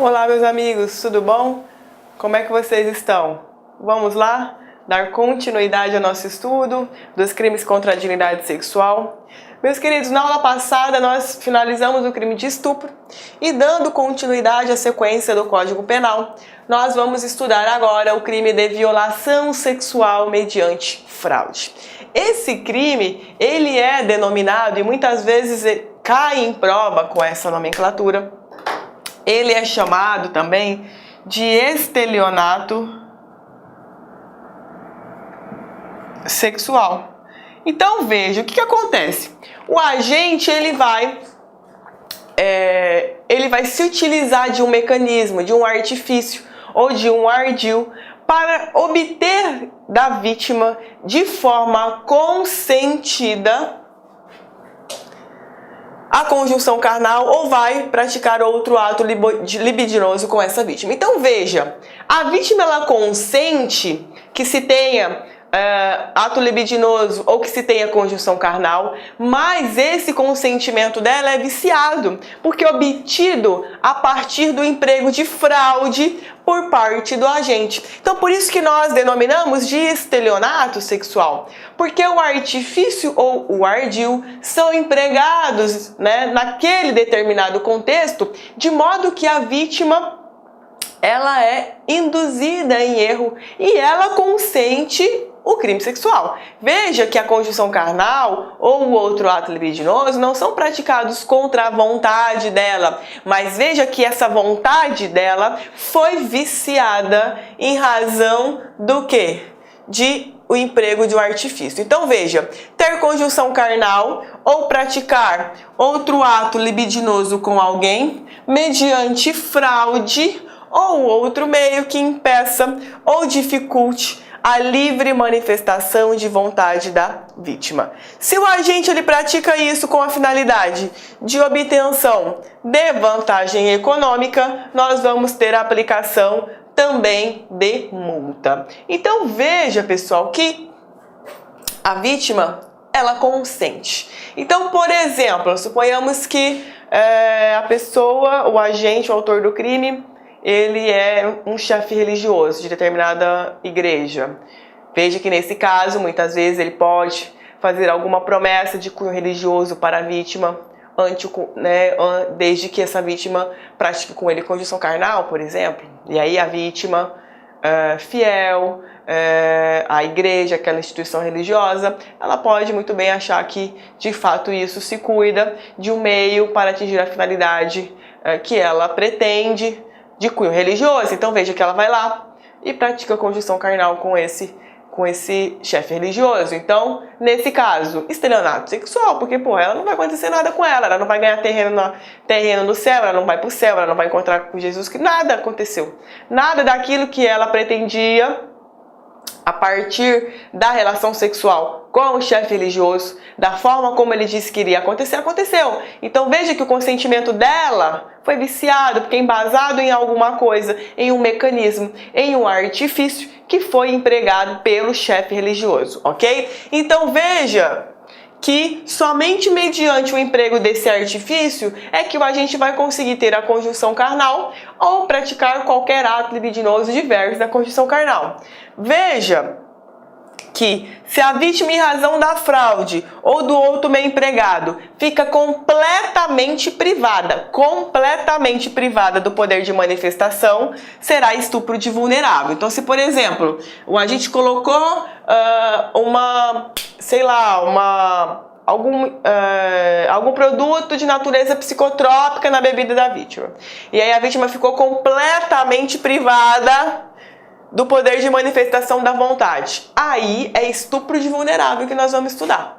Olá, meus amigos, tudo bom? Como é que vocês estão? Vamos lá dar continuidade ao nosso estudo dos crimes contra a dignidade sexual. Meus queridos, na aula passada nós finalizamos o crime de estupro e, dando continuidade à sequência do Código Penal, nós vamos estudar agora o crime de violação sexual mediante fraude. Esse crime, ele é denominado, e muitas vezes cai em prova com essa nomenclatura, ele é chamado também de estelionato sexual. Então veja, o que acontece? O agente ele vai se utilizar de um mecanismo, de um artifício ou de um ardil para obter da vítima de forma consentida a conjunção carnal ou vai praticar outro ato libidinoso com essa vítima. Então veja, a vítima ela consente que se tenha ato libidinoso ou que se tenha conjunção carnal, mas esse consentimento dela é viciado, porque é obtido a partir do emprego de fraude por parte do agente. Então por isso que nós denominamos de estelionato sexual, porque o artifício ou o ardil são empregados, naquele determinado contexto, de modo que a vítima ela é induzida em erro e ela consente o crime sexual. Veja que a conjunção carnal ou o outro ato libidinoso não são praticados contra a vontade dela, mas veja que essa vontade dela foi viciada em razão do quê? De o emprego de um artifício. Então veja, ter conjunção carnal ou praticar outro ato libidinoso com alguém mediante fraude ou outro meio que impeça ou dificulte a livre manifestação de vontade da vítima. Se o agente ele pratica isso com a finalidade de obtenção de vantagem econômica, nós vamos ter a aplicação também de multa. Então veja, pessoal, que a vítima ela consente. Então, por exemplo, suponhamos que a pessoa, o agente, o autor do crime, ele é um chefe religioso de determinada igreja. Veja que nesse caso, muitas vezes ele pode fazer alguma promessa de cunho religioso para a vítima, desde que essa vítima pratique com ele conjunção carnal, por exemplo. E aí a vítima, fiel à igreja, aquela instituição religiosa, ela pode muito bem achar que de fato isso se cuida de um meio para atingir a finalidade que ela pretende, de cunho religioso. Então veja que ela vai lá e pratica conjunção carnal com esse chefe religioso. Então, nesse caso, estelionato sexual, porque ela não vai acontecer nada com ela não vai ganhar terreno no céu, ela não vai pro céu, ela não vai encontrar com Jesus, que nada aconteceu. Nada daquilo que ela pretendia a partir da relação sexual com o chefe religioso, da forma como ele disse que iria acontecer, aconteceu. Então veja que o consentimento dela foi viciado, porque é embasado em alguma coisa, em um mecanismo, em um artifício que foi empregado pelo chefe religioso, ok? Então veja que somente mediante o emprego desse artifício é que o agente vai conseguir ter a conjunção carnal ou praticar qualquer ato libidinoso diverso da conjunção carnal. Veja que se a vítima, em razão da fraude ou do outro meio empregado, fica completamente privada do poder de manifestação, será estupro de vulnerável. Então, se por exemplo, o agente colocou algum produto de natureza psicotrópica na bebida da vítima, e aí a vítima ficou completamente privada do poder de manifestação da vontade, aí é estupro de vulnerável que nós vamos estudar.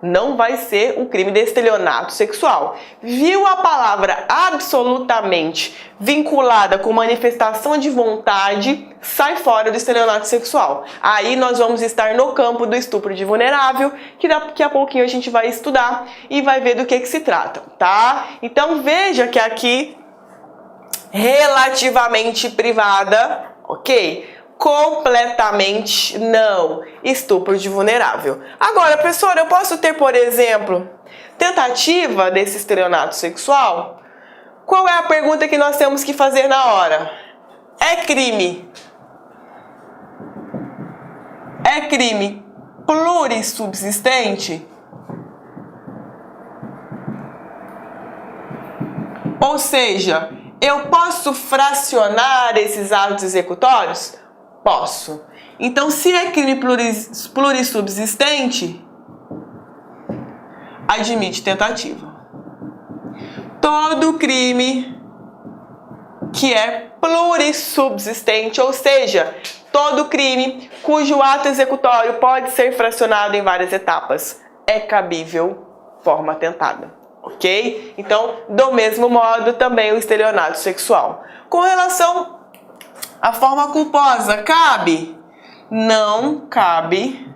Não vai ser um crime de estelionato sexual. Viu a palavra absolutamente vinculada com manifestação de vontade, sai fora do estelionato sexual. Aí nós vamos estar no campo do estupro de vulnerável, que daqui a pouquinho a gente vai estudar e vai ver do que se trata, tá? Então veja que aqui, relativamente privada, ok? Completamente não. Estupro de vulnerável. Agora, professora, eu posso ter, por exemplo, tentativa desse estelionato sexual? qual é a pergunta que nós temos que fazer na hora? É crime? É crime plurissubsistente? Ou seja, eu posso fracionar esses atos executórios? Posso. Então, se é crime plurissubsistente, admite tentativa. Todo crime que é plurissubsistente, ou seja, todo crime cujo ato executório pode ser fracionado em várias etapas, é cabível forma tentada, ok? Então, do mesmo modo, também o estelionato sexual. Com relação à forma culposa, cabe? Não cabe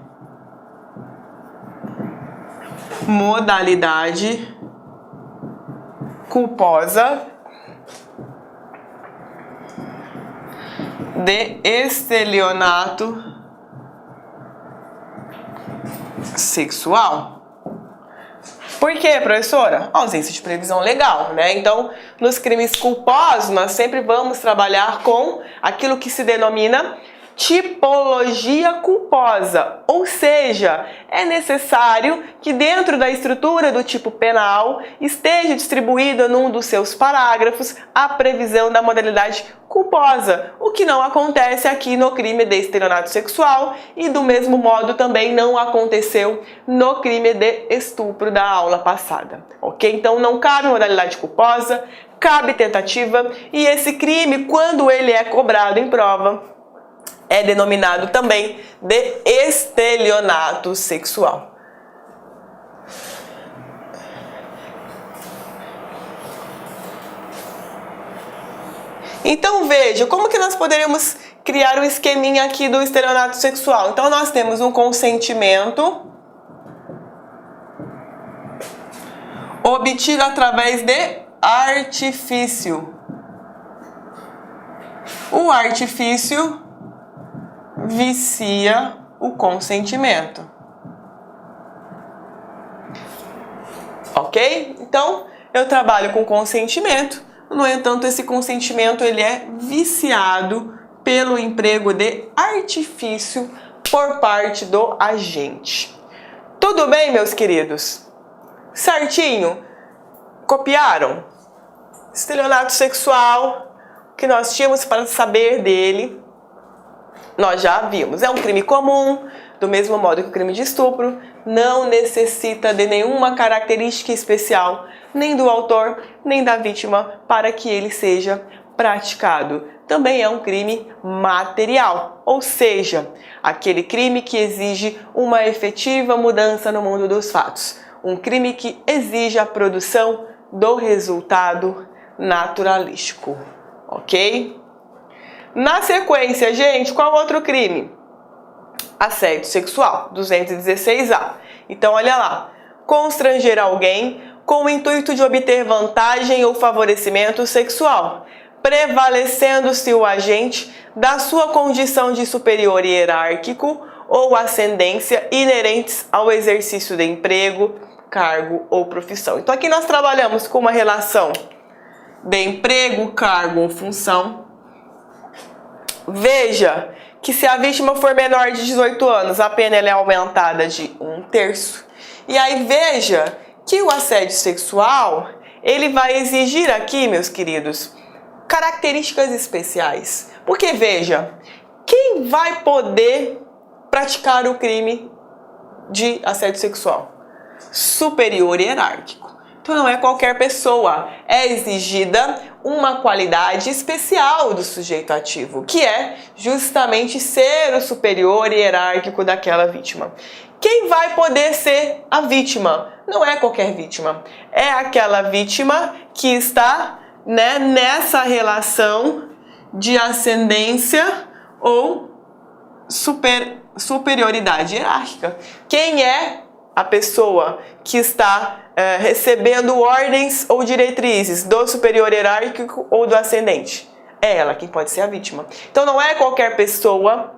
modalidade culposa de estelionato sexual. Por quê, professora? Ausência de previsão legal, né? Então, nos crimes culposos, nós sempre vamos trabalhar com aquilo que se denomina tipologia culposa, ou seja, é necessário que dentro da estrutura do tipo penal esteja distribuída num dos seus parágrafos a previsão da modalidade culposa, o que não acontece aqui no crime de estelionato sexual e do mesmo modo também não aconteceu no crime de estupro da aula passada, ok? Então não cabe modalidade culposa, cabe tentativa e esse crime, quando ele é cobrado em prova, é denominado também de estelionato sexual. Então veja, como que nós poderíamos criar um esqueminha aqui do estelionato sexual? Então nós temos um consentimento obtido através de artifício. O artifício vicia o consentimento. Ok? Então, eu trabalho com consentimento, no entanto, esse consentimento ele é viciado pelo emprego de artifício por parte do agente. Tudo bem, meus queridos? Certinho? Copiaram? Estelionato sexual, o que nós tínhamos para saber dele, nós já vimos. É um crime comum, do mesmo modo que o crime de estupro, não necessita de nenhuma característica especial, nem do autor, nem da vítima, para que ele seja praticado. Também é um crime material, ou seja, aquele crime que exige uma efetiva mudança no mundo dos fatos. Um crime que exige a produção do resultado naturalístico, ok? Na sequência, gente, qual outro crime? Assédio sexual, 216A. Então, olha lá. Constranger alguém com o intuito de obter vantagem ou favorecimento sexual, prevalecendo-se o agente da sua condição de superior hierárquico ou ascendência inerentes ao exercício de emprego, cargo ou profissão. Então, aqui nós trabalhamos com uma relação de emprego, cargo ou função. Veja que se a vítima for menor de 18 anos, a pena ela é aumentada de 1/3. E aí veja que o assédio sexual, ele vai exigir aqui, meus queridos, características especiais. Porque veja, quem vai poder praticar o crime de assédio sexual? Superior hierárquico. Então não é qualquer pessoa, é exigida uma qualidade especial do sujeito ativo, que é justamente ser o superior hierárquico daquela vítima. Quem vai poder ser a vítima? Não é qualquer vítima, é aquela vítima que está, né, nessa relação de ascendência ou superioridade hierárquica. Quem é a pessoa que está recebendo ordens ou diretrizes do superior hierárquico ou do ascendente? É ela quem pode ser a vítima. Então não é qualquer pessoa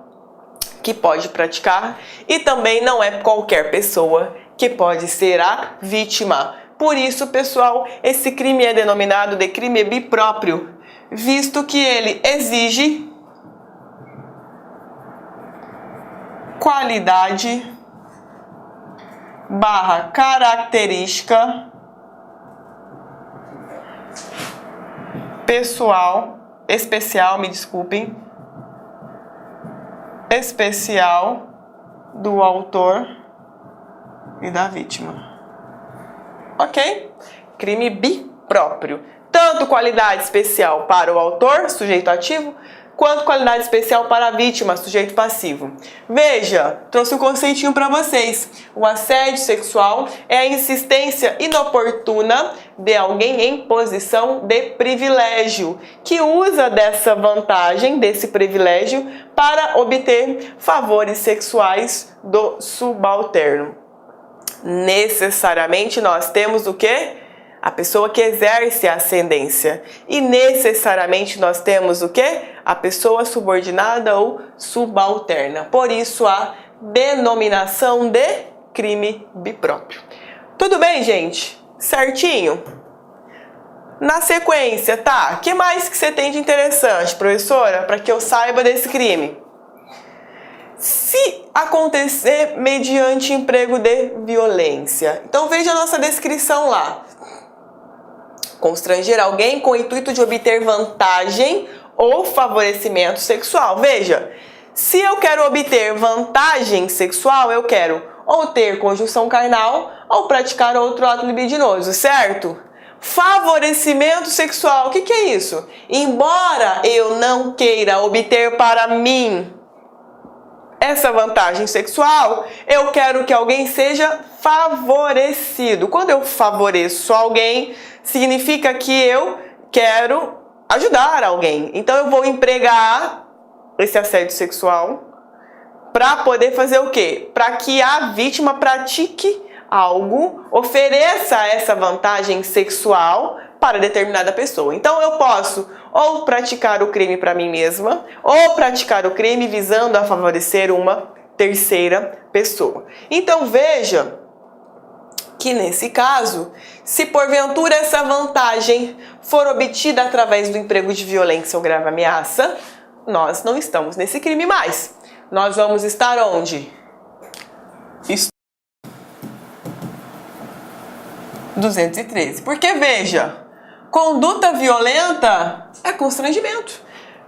que pode praticar e também não é qualquer pessoa que pode ser a vítima. Por isso, pessoal, esse crime é denominado de crime bipróprio, visto que ele exige qualidade barra característica especial do autor e da vítima. Ok? Crime bipróprio. Tanto qualidade especial para o autor, sujeito ativo, quanto qualidade especial para a vítima, sujeito passivo. Veja, trouxe um conceitinho para vocês. O assédio sexual é a insistência inoportuna de alguém em posição de privilégio, que usa dessa vantagem, desse privilégio, para obter favores sexuais do subalterno. Necessariamente nós temos o quê? A pessoa que exerce a ascendência. E necessariamente nós temos o quê? A pessoa subordinada ou subalterna. Por isso a denominação de crime bipróprio. Tudo bem, gente? Certinho? Na sequência, tá? O que mais que você tem de interessante, professora, para que eu saiba desse crime? Se acontecer mediante emprego de violência. Então veja a nossa descrição lá. Constranger alguém com o intuito de obter vantagem ou favorecimento sexual. Veja, se eu quero obter vantagem sexual, eu quero ou ter conjunção carnal ou praticar outro ato libidinoso, certo? Favorecimento sexual, o que é isso? Embora eu não queira obter para mim essa vantagem sexual, eu quero que alguém seja favorecido. Quando eu favoreço alguém, significa que eu quero ajudar alguém. Então eu vou empregar esse assédio sexual para poder fazer o quê? Para que a vítima pratique algo, ofereça essa vantagem sexual para determinada pessoa. Então eu posso ou praticar o crime para mim mesma, ou praticar o crime visando a favorecer uma terceira pessoa. Então veja que nesse caso, se porventura essa vantagem for obtida através do emprego de violência ou grave ameaça, nós não estamos nesse crime mais. Nós vamos estar onde? 213. Porque veja, conduta violenta é constrangimento.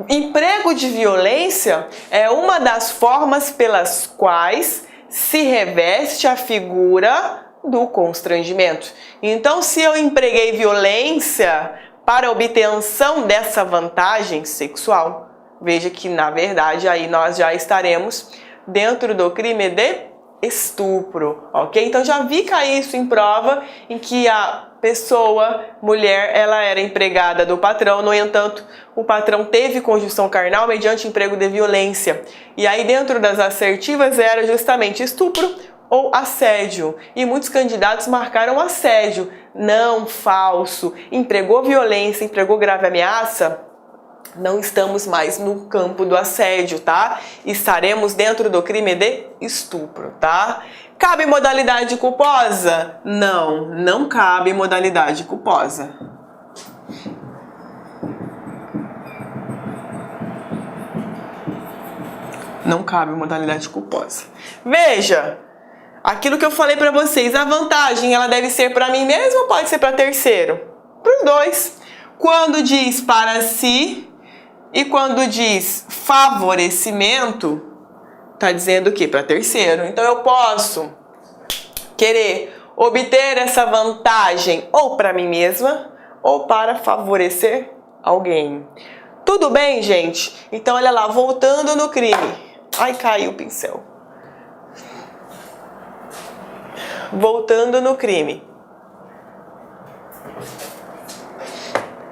Emprego de violência é uma das formas pelas quais se reveste a figura do constrangimento. Então, se eu empreguei violência para a obtenção dessa vantagem sexual, veja que, na verdade, aí nós já estaremos dentro do crime de estupro, ok? Então já vi cair isso em prova em que a pessoa, mulher, ela era empregada do patrão, no entanto, o patrão teve conjunção carnal mediante emprego de violência. E aí dentro das assertivas era justamente estupro ou assédio. E muitos candidatos marcaram assédio. Não, falso. Empregou violência, empregou grave ameaça. Não estamos mais no campo do assédio, tá? Estaremos dentro do crime de estupro, tá? Cabe modalidade culposa? Não, não cabe modalidade culposa. Não cabe modalidade culposa. Veja, aquilo que eu falei para vocês, a vantagem, ela deve ser para mim mesmo ou pode ser para terceiro? Para os dois. Quando diz para si e quando diz favorecimento, tá dizendo o quê? Para terceiro. Então eu posso querer obter essa vantagem ou para mim mesma ou para favorecer alguém. Tudo bem, gente? Então olha lá, voltando no crime. Ai, caiu o pincel. Voltando no crime.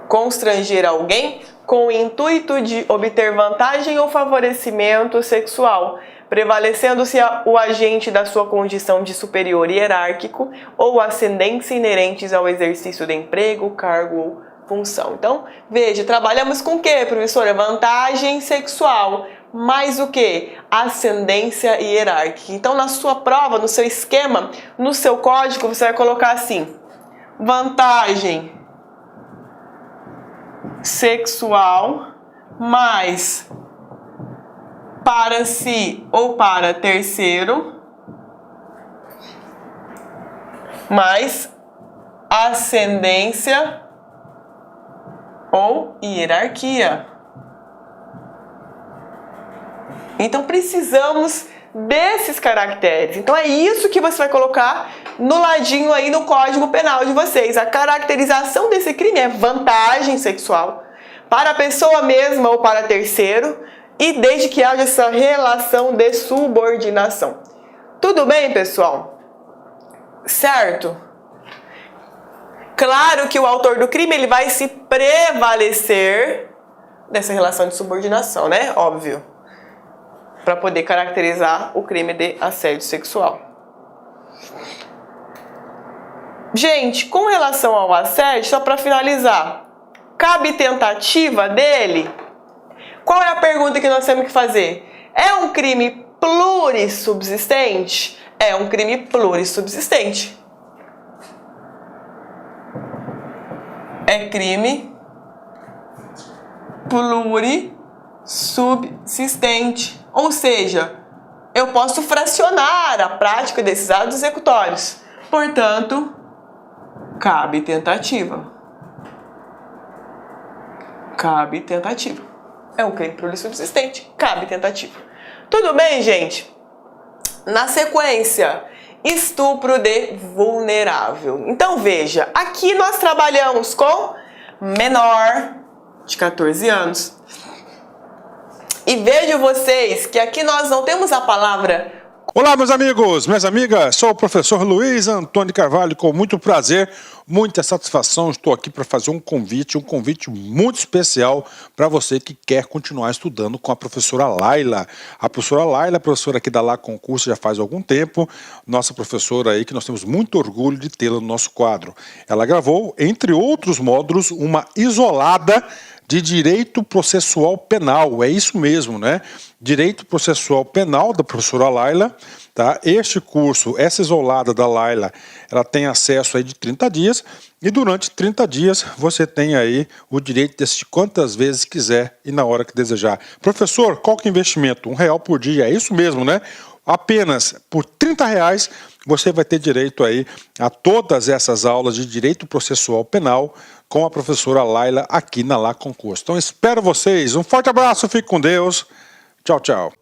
Constranger alguém com o intuito de obter vantagem ou favorecimento sexual, prevalecendo-se o agente da sua condição de superior hierárquico ou ascendência inerentes ao exercício de emprego, cargo ou função. Então, veja, trabalhamos com o que, professora? Vantagem sexual, mais o que? Ascendência hierárquica. Então, na sua prova, no seu esquema, no seu código, você vai colocar assim: vantagem sexual mais para si ou para terceiro mais ascendência ou hierarquia. Então precisamos desses caracteres. Então é isso que você vai colocar no ladinho aí no Código Penal de vocês. A caracterização desse crime é vantagem sexual para a pessoa mesma ou para terceiro e desde que haja essa relação de subordinação. Tudo bem, pessoal? Certo? Claro que o autor do crime ele vai se prevalecer dessa relação de subordinação, né? Óbvio. Para poder caracterizar o crime de assédio sexual. Gente, com relação ao assédio, só para finalizar, cabe tentativa dele? Qual é a pergunta que nós temos que fazer? É um crime plurissubsistente? É um crime plurissubsistente. É crime plurissubsistente. Ou seja, eu posso fracionar a prática desses atos executórios. Portanto, cabe tentativa. Cabe tentativa. É um crime plurissubsistente. Cabe tentativa. Tudo bem, gente? Na sequência, estupro de vulnerável. Então veja, aqui nós trabalhamos com menor de 14 anos. E vejo vocês que aqui nós não temos a palavra... Olá, meus amigos, minhas amigas, sou o professor Luiz Antônio Carvalho, com muito prazer, muita satisfação, estou aqui para fazer um convite muito especial para você que quer continuar estudando com a professora Laila. A professora Laila, professora aqui da Lá Concurso já faz algum tempo, nossa professora aí que nós temos muito orgulho de tê-la no nosso quadro. Ela gravou, entre outros módulos, uma isolada de Direito Processual Penal, é isso mesmo, né? Direito Processual Penal, da professora Laila, tá? Este curso, essa isolada da Laila, ela tem acesso aí de 30 dias, e durante 30 dias você tem aí o direito de assistir quantas vezes quiser e na hora que desejar. Professor, qual que é o investimento? R$1 por dia, é isso mesmo, né? Apenas por R$30 você vai ter direito aí a todas essas aulas de Direito Processual Penal com a professora Laila aqui na Lá Concurso. Então espero vocês, um forte abraço, fique com Deus, tchau, tchau.